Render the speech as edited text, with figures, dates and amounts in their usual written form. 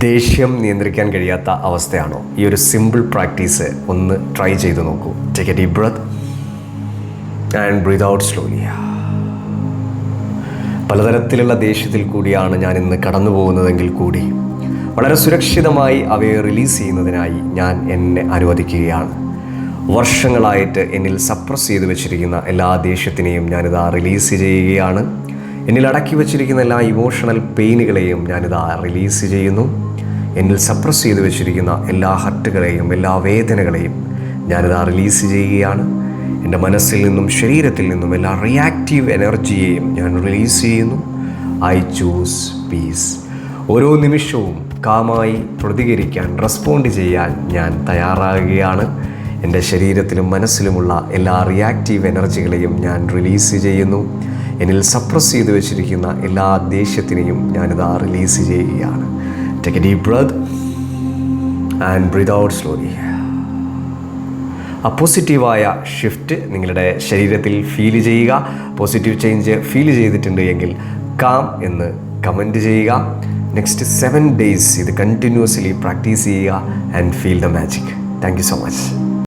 ദേഷ്യം നിയന്ത്രിക്കാൻ കഴിയാത്ത അവസ്ഥയാണോ? ഈ ഒരു സിമ്പിൾ പ്രാക്ടീസ് ഒന്ന് ട്രൈ ചെയ്ത് നോക്കൂ. Take a deep breath and breathe out slowly. പലതരത്തിലുള്ള ദേഷ്യത്തിൽ കൂടിയാണ് ഞാൻ ഇന്ന് കടന്നു പോകുന്നതെങ്കിൽ കൂടി വളരെ സുരക്ഷിതമായി അവയെ റിലീസ് ചെയ്യുന്നതിനായി ഞാൻ എന്നെ അനുവദിക്കുകയാണ്. വർഷങ്ങളായിട്ട് എന്നിൽ സപ്രസ് ചെയ്ത് വെച്ചിരിക്കുന്ന എല്ലാ ദേഷ്യത്തിനെയും ഞാനിതാ റിലീസ് ചെയ്യുകയാണ്. എന്നിൽ അടക്കി വച്ചിരിക്കുന്ന എല്ലാ ഇമോഷണൽ പെയിനുകളെയും ഞാനിതാ റിലീസ് ചെയ്യുന്നു. എന്നിൽ സപ്രസ് ചെയ്ത് വെച്ചിരിക്കുന്ന എല്ലാ ഹർട്ടുകളെയും എല്ലാ വേദനകളെയും ഞാനിതാ റിലീസ് ചെയ്യുകയാണ്. എൻ്റെ മനസ്സിൽ നിന്നും ശരീരത്തിൽ നിന്നും എല്ലാ റിയാക്റ്റീവ് എനർജിയെയും ഞാൻ റിലീസ് ചെയ്യുന്നു. I choose peace. ഓരോ നിമിഷവും കാമായി പ്രതികരിക്കാൻ, റെസ്പോണ്ട് ചെയ്യാൻ ഞാൻ തയ്യാറാകുകയാണ്. എൻ്റെ ശരീരത്തിലും മനസ്സിലുമുള്ള എല്ലാ റിയാക്റ്റീവ് എനർജികളെയും ഞാൻ റിലീസ് ചെയ്യുന്നു. എന്നിൽ സപ്രസ് ചെയ്ത് വെച്ചിരിക്കുന്ന എല്ലാ ദേഷ്യത്തിനെയും ഞാനിതാ റിലീസ് ചെയ്യുകയാണ്. Take a deep breath and breathe out slowly. ആ പോസിറ്റീവായ ഷിഫ്റ്റ് നിങ്ങളുടെ ശരീരത്തിൽ ഫീൽ ചെയ്യുക. പോസിറ്റീവ് ചേഞ്ച് ഫീൽ ചെയ്തിട്ടുണ്ട് എങ്കിൽ കാം എന്ന് കമൻറ്റ് ചെയ്യുക. നെക്സ്റ്റ് 7 days ഇത് കണ്ടിന്യൂസ്ലി പ്രാക്ടീസ് ചെയ്യുക and feel the magic. Thank you so much.